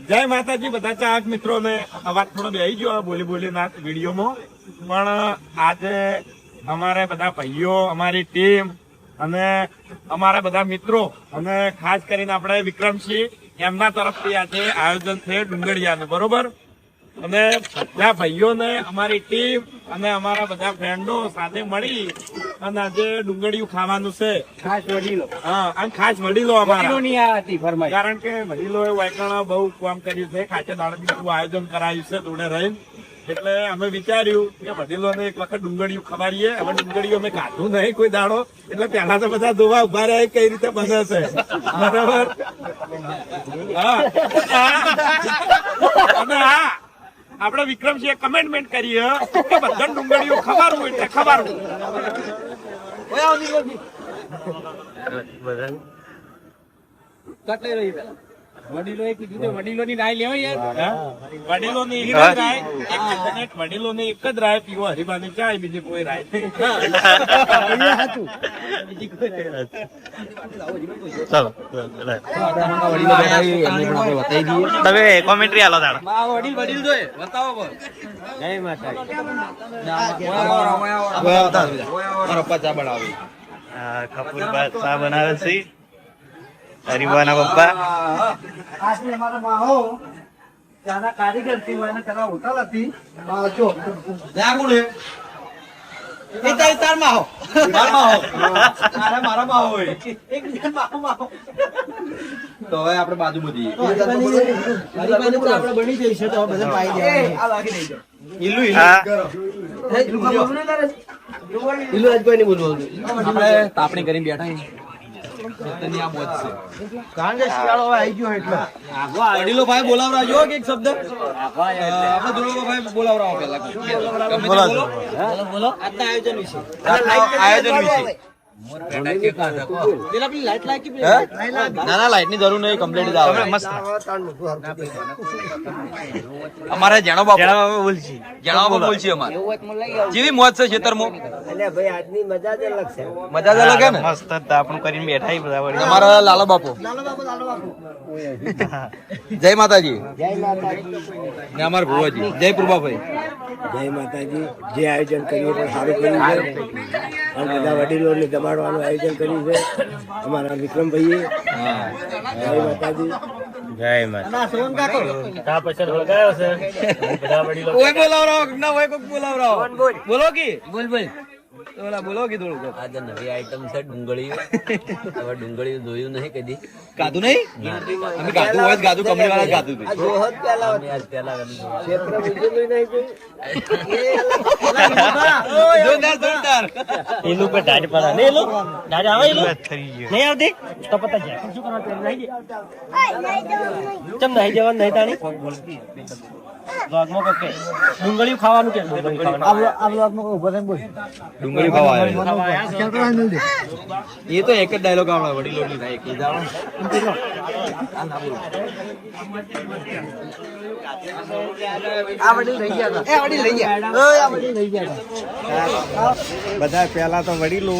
જય માતાજી બધા ચાહક મિત્રોને. અવાજ થોડો બેસી ગયો બોલી ના વિડીયોમાં, પણ આજે અમારે બધા ભાઈઓ, અમારી ટીમ અને અમારા બધા મિત્રો અને ખાસ કરીને આપણે વિક્રમસિંહ એમના તરફથી આજે આયોજન છે ડુંગળિયાનું, બરોબર. અને બધા ભાઈઓને અમારી ટીમ અને અમારા બધા ફ્રેન્ડો સાથે મળી અને આજે ડુંગળિયું ખાવાનું છે. ખાસ વડીલો, હા, અને ખાસ વડીલો અમારા, કારણ કે વડીલોએ વાયકણા બહુ કામ કર્યું છે. ખાચે દાડાનું આયોજન કરાયું છે જોડે રહીને, એટલે અમે વિચાર્યું કે વડીલોને એક વખત ડુંગળિયું ખવાડીએ. હવે ડુંગળીયું અમે ખાધું નહીં કોઈ દાડો, એટલે પેલા તો બધા જોવા ઉભા રહ્યા કઈ રીતે બને છે, બરાબર. હા, અને હા, આપણે વિક્રમસિંહે કમેન્ટમેન્ટ કરી કે બધા ડુંગળીઓ ખવારવું એટલે ખવારવું. વડીલોની રાય લેવાય યાર. વડીલોની એક જ રાય પીવો, હરીબાની ચાય, બીજી કોઈ રાય નહીં. તમે કોમેન્ટ્રી આલો દાડો. વડીલ જોઈએ બતાવો. જય માતાજી. કપૂર ચા બનાવે છે હરીબાના પપ્પા. આજની અમારા માહો ત્યાંના કારીગર થી પેલા હોટલ હતી તો હવે આપડે બાજુ બધી આપડે બની જઈશું તો બધા પાઈ દેવા. આપણે તાપણી કરીને બેઠા કારણ કે શિયાળો હવે આવી ગયો એટલે વડીલો ભાઈ બોલાવરાજો કે એક શબ્દ આપણે ધ્રુવ ભાઈ બોલાવરાવો પેલા બોલો આયોજન વિશે ના લાઈટ ની જરૂર નહીં, કમ્પ્લીટ મસ્ત. અમારે જેનો બાપુ બોલશી અમારે જેવી મોજ છે ખેતરમાં. મજા જ અલગ છે ને. મસ્ત આપણું કરીને બેઠા બધા વળી. અમારા લાલો બાપુ જય માતાજી. ને અમારા ભુવાજી જય પ્રભાભાઈ. જય માતાજી. જે આયોજન કર્યું પણ સારું કર્યું છે અને બધા વડીલોને જમાડવાનું આયોજન કર્યું છે અમારા વિક્રમભાઈએ. જય માતાજી. જય માતા. કોઈ બોલાવરાવો ના હોય, કોઈ બોલાવરાવો. બોલો કે બોલ બોલો કે થોડું. આજે નવી આઈટમ છે ડુંગળી. હવે ડુંગળી જોયું નહીં કદી. ગાધું નહીં? અમે ગાધું હોય ગાધું, કંપની વાળા ગાધું હતું. જોરદાર. એનું પર ડાડ પડા ને એલો ડાડ આવે એલો નહીં આવતી તો પતા જાય શું કરવા નહીં ચમ નહીં જવાનું નહીં તાણી વ્લોગમાં કે ડુંગળી ખાવાનું કે ડુંગળી ખાવાનું આ વ્લોગમાં ઉભો થઈને બોલ ડુંગળી ખાવા એ તો એક જ ડાયલોગ આવડે વડીલોની થાય કે જાણો. બધા પહેલા તો વડીલો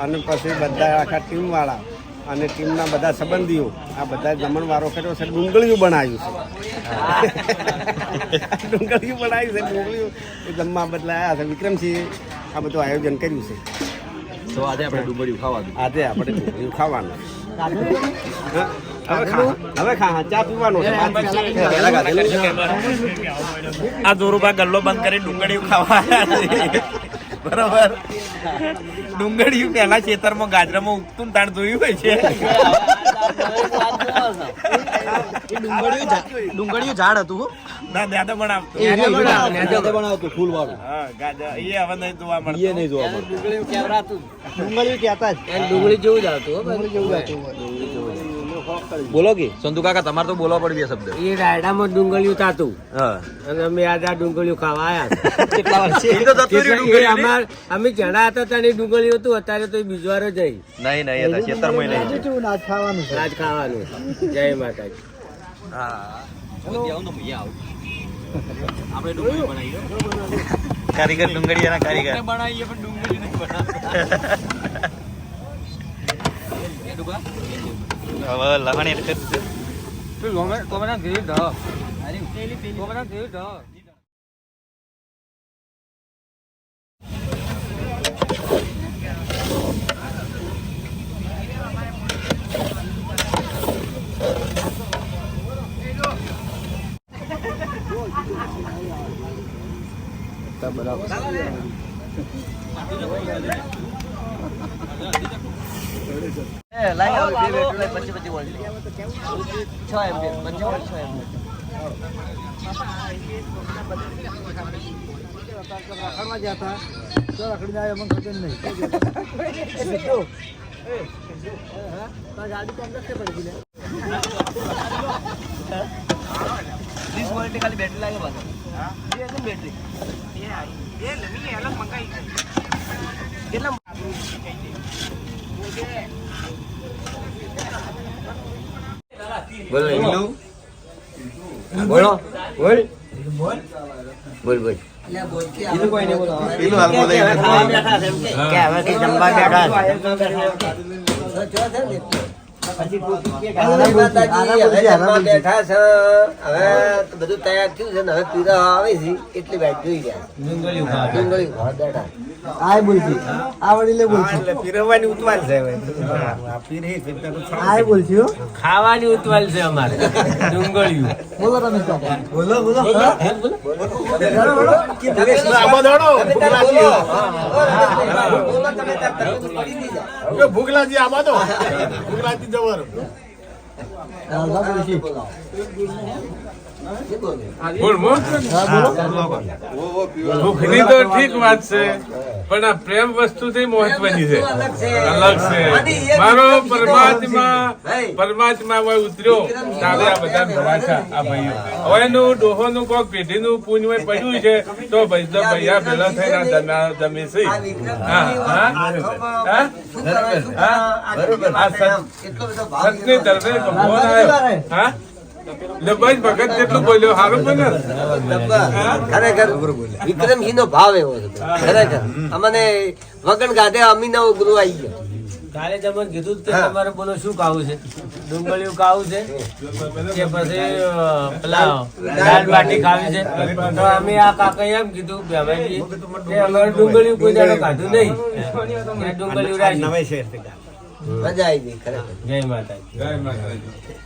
અને પછી બધા આખા ટીમ વાળા અને ટીમના બધા સંબંધીઓ આ બધા જમણવારો કર્યો છે. ડુંગળીયું બનાવ્યું છે. ડુંગળીયું બનાવ્યું છે. ડુંગળીયું જમવા બદલાયા છે. વિક્રમસિંહ આ બધું આયોજન કર્યું છે. તો આજે આપણે ડુંગળીયું ખાવાનું. આજે આપણે ડુંગળીયું ખાવાનું. હવે ખા ચા પીવાનો છે. આ જોરુભા ગલ્લો બંધ કરી ડુંગળીયું ખાવા બરોબર. ડુંગળીયું પેલા ખેતરમાં ગાજરામાં ઉગતું તાણ જોયું હોય છે. ડુંગળીયું ઝાડ હતું ના દાદા બનાવતો બનાવતું ફૂલ વાળું. હા ગાજર એ હવે નહીં જોવા એ મળતું. નહીં જોવા મળતું. ડુંગળીયું કહેતા જ ડુંગળી જેવું જ આવતું. બોલો કે સંતુ કાકા તમારે તો બોલવા પડી બે શબ્દ. એ રાયડામાં ડુંગળીયું તાતું હા અને અમે આજ આ ડુંગળીયું ખાવા આવ્યા. કેટલા વાર છે? એ તો જતું રહ્યું ડુંગળી. અમે જણા હતા ત્યારે ડુંગળીયું હતું, અત્યારે તો બીજો વાર જઈ નહીં હતા ખેતરમાં નહીં. આજ ખાવાનું છે. આજ ખાવાનું. જય માતાજી. હા આપણે ડુંગળી બનાવીએ. કારીગર ડુંગળીયાના કારીગર બનાવીએ પણ ડુંગળી નહીં બનાવતા. હવે લહણ એટલે ખાલી બેટરી લાગે પાછળ બેટરી બોલો ઈલું બોલો બોલ બોલ બોલ ઈલું કોઈ નહીં બોલો ઈલું હાલ બોલે કે હવે કે જમવા બેઠા બેઠા છે હવે બધું તૈયાર થયું છે ને હવે પીરા આવે છે એટલી વાત જોઈ ગયા ડુંગળી બેઠા આય બોલજી આ વડીલે બોલજી એટલે પીરવવાની ઉતવાલ છે હવે આય બોલજી હો ખાવાની ઉતવાલ છે અમારે ડુંગળીયું બોલો તમે બોલો બોલો ભૂગલાજી આમાં તો ભૂગલાજી જવર ભૂખની તો ઠીક વાત છે પણ આ પ્રેમ વસ્તુ થી મહત્વની છે અલગ છે મારો પરમાત્મા હોય ઉતર્યો ત્યારે આ બધા નવાછા આ ભાઈઓ હવે એનું ડોહોનું કોક પેઢીનું પુણ્ય પડ્યું છે તો ભૈયા ભેલા થઈને જમે છે સતની તરફે ભગવાન આવ્યો હા બસ ભગત જેટલું બોલ્યો સારું બોલ્યો ખરેખર વિક્રમસિંહ નો ભાવ એવો છે ખરેખર અમને વગન ગાધે અમીના ગુરુ આવી ગયો કાલે તમને કીધું કે તમારે બોલો શું ખાવું છે ડુંગળીયું ખાવું છે કે પછી પેલા દાળ બાટી ખાવી છે તો અમે આ કાકા એમ કીધું કે અમારે ડુંગળીયું કોઈ દાડો ખાધું નહીં એ ડુંગળીયું રાખી મજા આવી ગઈ ખરેખર જય માતા જય માતાજી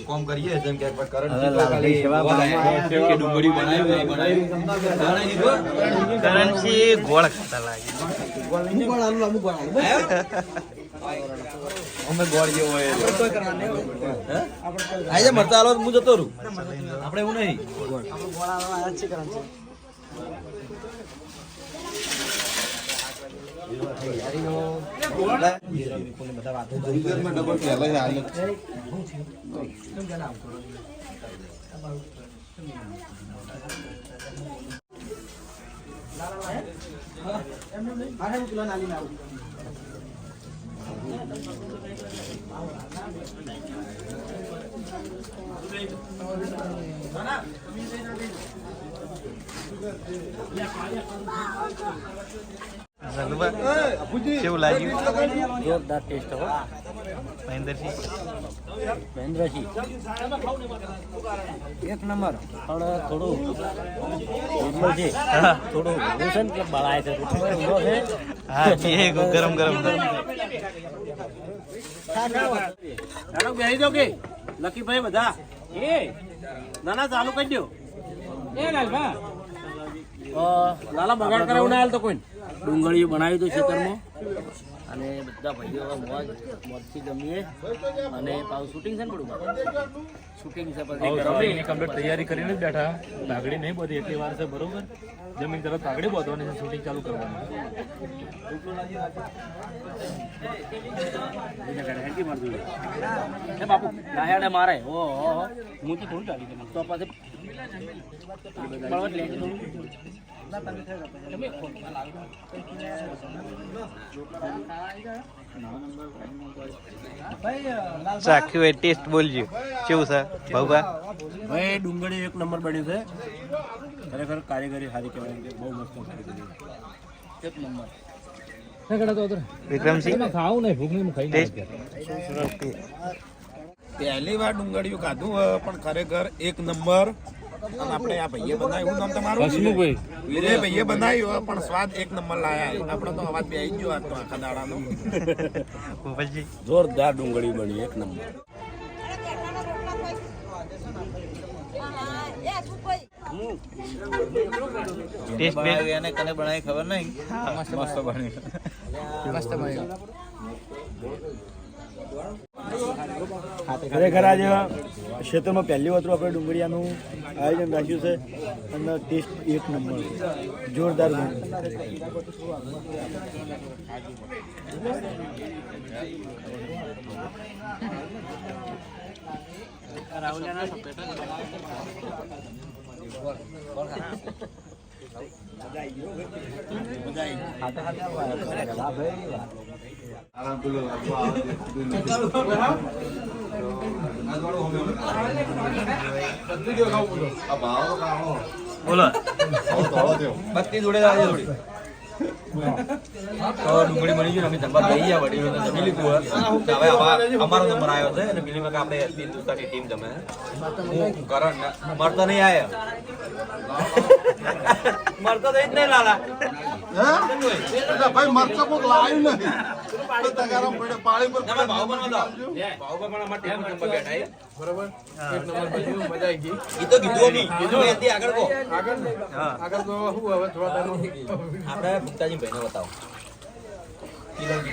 કોમ કરીએ જેમ કે કરંટ ડુંગળી કરંસી ગોળ ખાતા લાગે અમે ગોળ જેવો હોય આજે મરતા હાલો હું જતો રહું આપણે એવું નહીં કેવું લાગ્યું જોરદાર ટેસ્ટ હો મહેન્દ્રસિંહ મહેન્દ્રસિંહ એક નંબર પણ થોડું નોર્મલ છે થોડું ભૂષણ કે બળાય છે ઊંધો છે હા એ ગરમ ગરમ બેસી દો કે લકીભાઈ બધા એ નાના ચાલુ કરી દો એ લાલા બગાડ કરાવું ના હાલ તો કોઈ ડુંગળી બનાવી દો ખેતરમાં અને બધા ભાઈઓ મોજથી જમીએ અને પાછું શૂટિંગ છે ને બધું શૂટિંગ છે પછી કમ્પ્લીટ તૈયારી કરીને જ બેઠા પાઘડી નહીં બધી એટલી વાર છે બરોબર જમીન તરફ પાઘડી બાંધવાની છે શૂટિંગ ચાલુ કરવાનું બાપુ નાયાડે મારે ઓ હું તો થોડું ચાલી તો પછી બળવટ લે ચાખ્યું એ ટેસ્ટ બોલજો કેવું છે ભાઉભા? ભાઈ ડુંગળી એક નંબર બની છે, ખરેખર કારીગરી સારી કહેવાય, બહુ મસ્ત કારીગરી એક નંબર. વિક્રમસિંહ ટેસ્ટ પહેલી વાર ડુંગળીયું ખાધું પણ ખરેખર એક નંબર. અને આપણે આ ભાઈએ બનાવ્યું, નામ તમારું વિજય ભાઈએ બનાવ્યું પણ સ્વાદ એક નંબર લાયા. આપણે તો અવાજ બે આવી ગયો આજ તો આખા દાડાનો. પછી જોરદાર ડુંગળી બની એક નંબર. ટેસ્ટ બે એને કને બનાવી ખબર નહીં. મસ્ત બની. ખરેખર આજે ક્ષેત્રમાં પહેલી વખત આપણે ડુંગળીયાનું આયોજન રાખ્યું છે અને ટેસ્ટ એક નંબર જોરદાર બન્યું. બોલો બત્તી જોડે લાવજો થોડી. તો ડુંગળી બની ગયું, અમે જમવા જઈ ગયા, વડીલોને જમી લીધું હોય. હવે અમારો નંબર આવ્યો છે અને પેલી વખત આપણે હિન્દુસ્તાની ટીમ જમે. હું કરણ મળતો નહીં આયા, મળતો તો જ નહીં લાલા. ભાઈ મરચો કોક લાવ્યું નથી. પાણી પર ભાવ બનવા દો. ભાવ પણ અમારા ટીમ જમવા બેઠા છે. બરોબર એક નંબર બન્યું, મજા આવી ગઈ. ઈ તો કીધું નહીં, કીધું એથી આગળ કહો. આગળ શું હવે થોડા ટાઈમ આપણે ભૂક્તાજી ભાઈને બતાવો.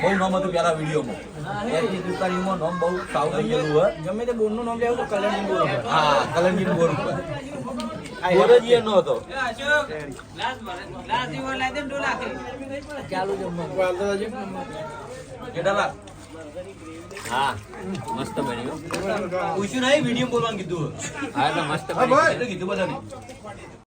બહુ નામ હતું પેલા વિડીયોમાં. હિન્દુસ્તાનીમાં નામ બહુ સાવ થઈ ગયેલું હોય. ગમે તે બોરનું નામ લેવું તો કલંજી બોર. હા, કલંજી બોર ઉપર. બોર જ એ નહોતો. કેટલા લાખ? હા, મસ્ત બન્યું. પૂછ્યું નહીં, વિડીયો બોલવાનું કીધું. હા, તો મસ્ત બન્યું. કીધું બધાને.